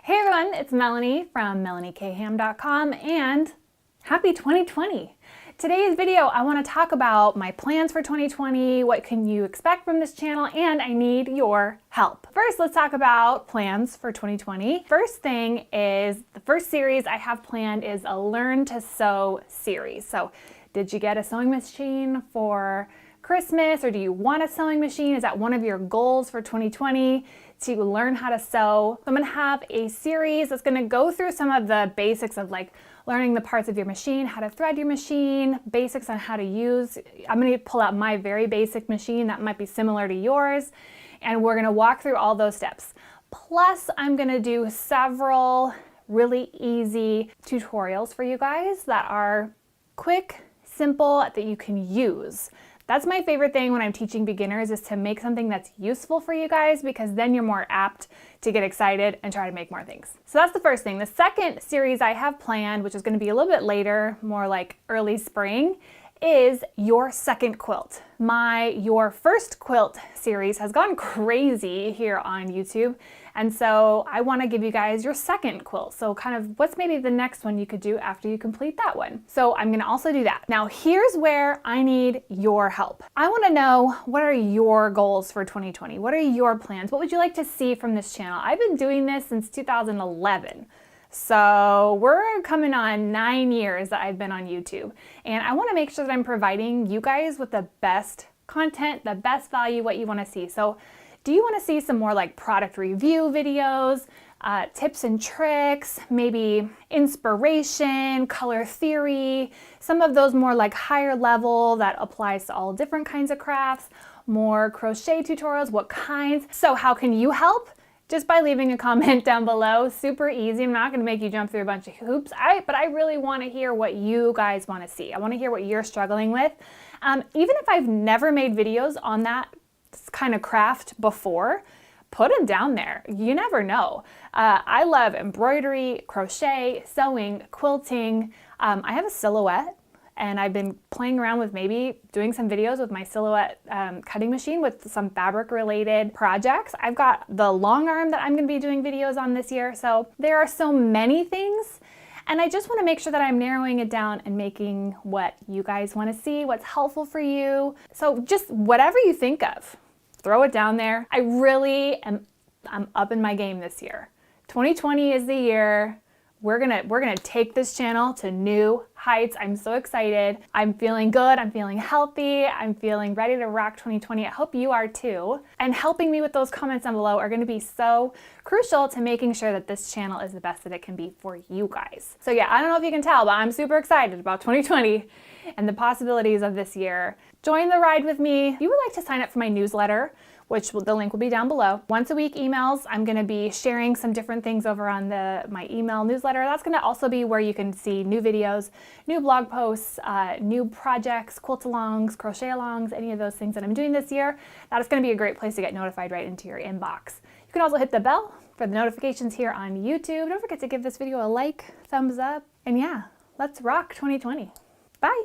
Hey everyone, it's Melanie from melaniekaham.com and happy 2020. Today's video, I want to talk about my plans for 2020, what can you expect from this channel, and I need your help. First, let's talk about plans for 2020. First thing is, the first series I have planned is a Learn to Sew series. So, did you get a sewing machine for Christmas, or do you want a sewing machine? Is that one of your goals for 2020? To learn how to sew. I'm gonna have a series that's gonna go through some of the basics of like learning the parts of your machine, how to thread your machine, basics on how to use. I'm gonna pull out my very basic machine that might be similar to yours, and we're gonna walk through all those steps. Plus, I'm gonna do several really easy tutorials for you guys that are quick, simple, that you can use. That's my favorite thing when I'm teaching beginners, is to make something that's useful for you guys, because then you're more apt to get excited and try to make more things. So that's the first thing. The second series I have planned, which is going to be a little bit later, more like early spring, is your second quilt. Your first quilt series has gone crazy here on YouTube, and so I want to give you guys your second quilt. So kind of what's maybe the next one you could do after you complete that one. So I'm going to also do that. Now here's where I need your help. I want to know, what are your goals for 2020? What are your plans? What would you like to see from this channel? I've been doing this since 2011. So we're coming on 9 years that I've been on YouTube, and I want to make sure that I'm providing you guys with the best content, the best value, what you want to see. So do you want to see some more like product review videos, tips and tricks, maybe inspiration, color theory, some of those more like higher level that applies to all different kinds of crafts, more crochet tutorials, what kinds? So how can you help? Just by leaving a comment down below. Super easy. I'm not going to make you jump through a bunch of hoops, but I really want to hear what you guys want to see. I want to hear what you're struggling with. Even if I've never made videos on that kind of craft before, put them down there. You never know. I love embroidery, crochet, sewing, quilting. I have a silhouette, and I've been playing around with maybe doing some videos with my silhouette cutting machine with some fabric related projects. I've got the long arm that I'm gonna be doing videos on this year. So there are so many things, and I just wanna make sure that I'm narrowing it down and making what you guys wanna see, what's helpful for you. So just whatever you think of, throw it down there. I'm up in my game this year. 2020 is the year. We're gonna take this channel to new heights. I'm so excited. I'm feeling good. I'm feeling healthy. I'm feeling ready to rock 2020. I hope you are too. And helping me with those comments down below are gonna be so crucial to making sure that this channel is the best that it can be for you guys. So yeah, I don't know if you can tell, but I'm super excited about 2020 and the possibilities of this year. Join the ride with me. If you would like to sign up for my newsletter, which the link will be down below. Once a week emails, I'm gonna be sharing some different things over on my email newsletter. That's gonna also be where you can see new videos, new blog posts, new projects, quilt-alongs, crochet-alongs, any of those things that I'm doing this year. That is gonna be a great place to get notified right into your inbox. You can also hit the bell for the notifications here on YouTube. Don't forget to give this video a like, thumbs up, and yeah, let's rock 2020. Bye.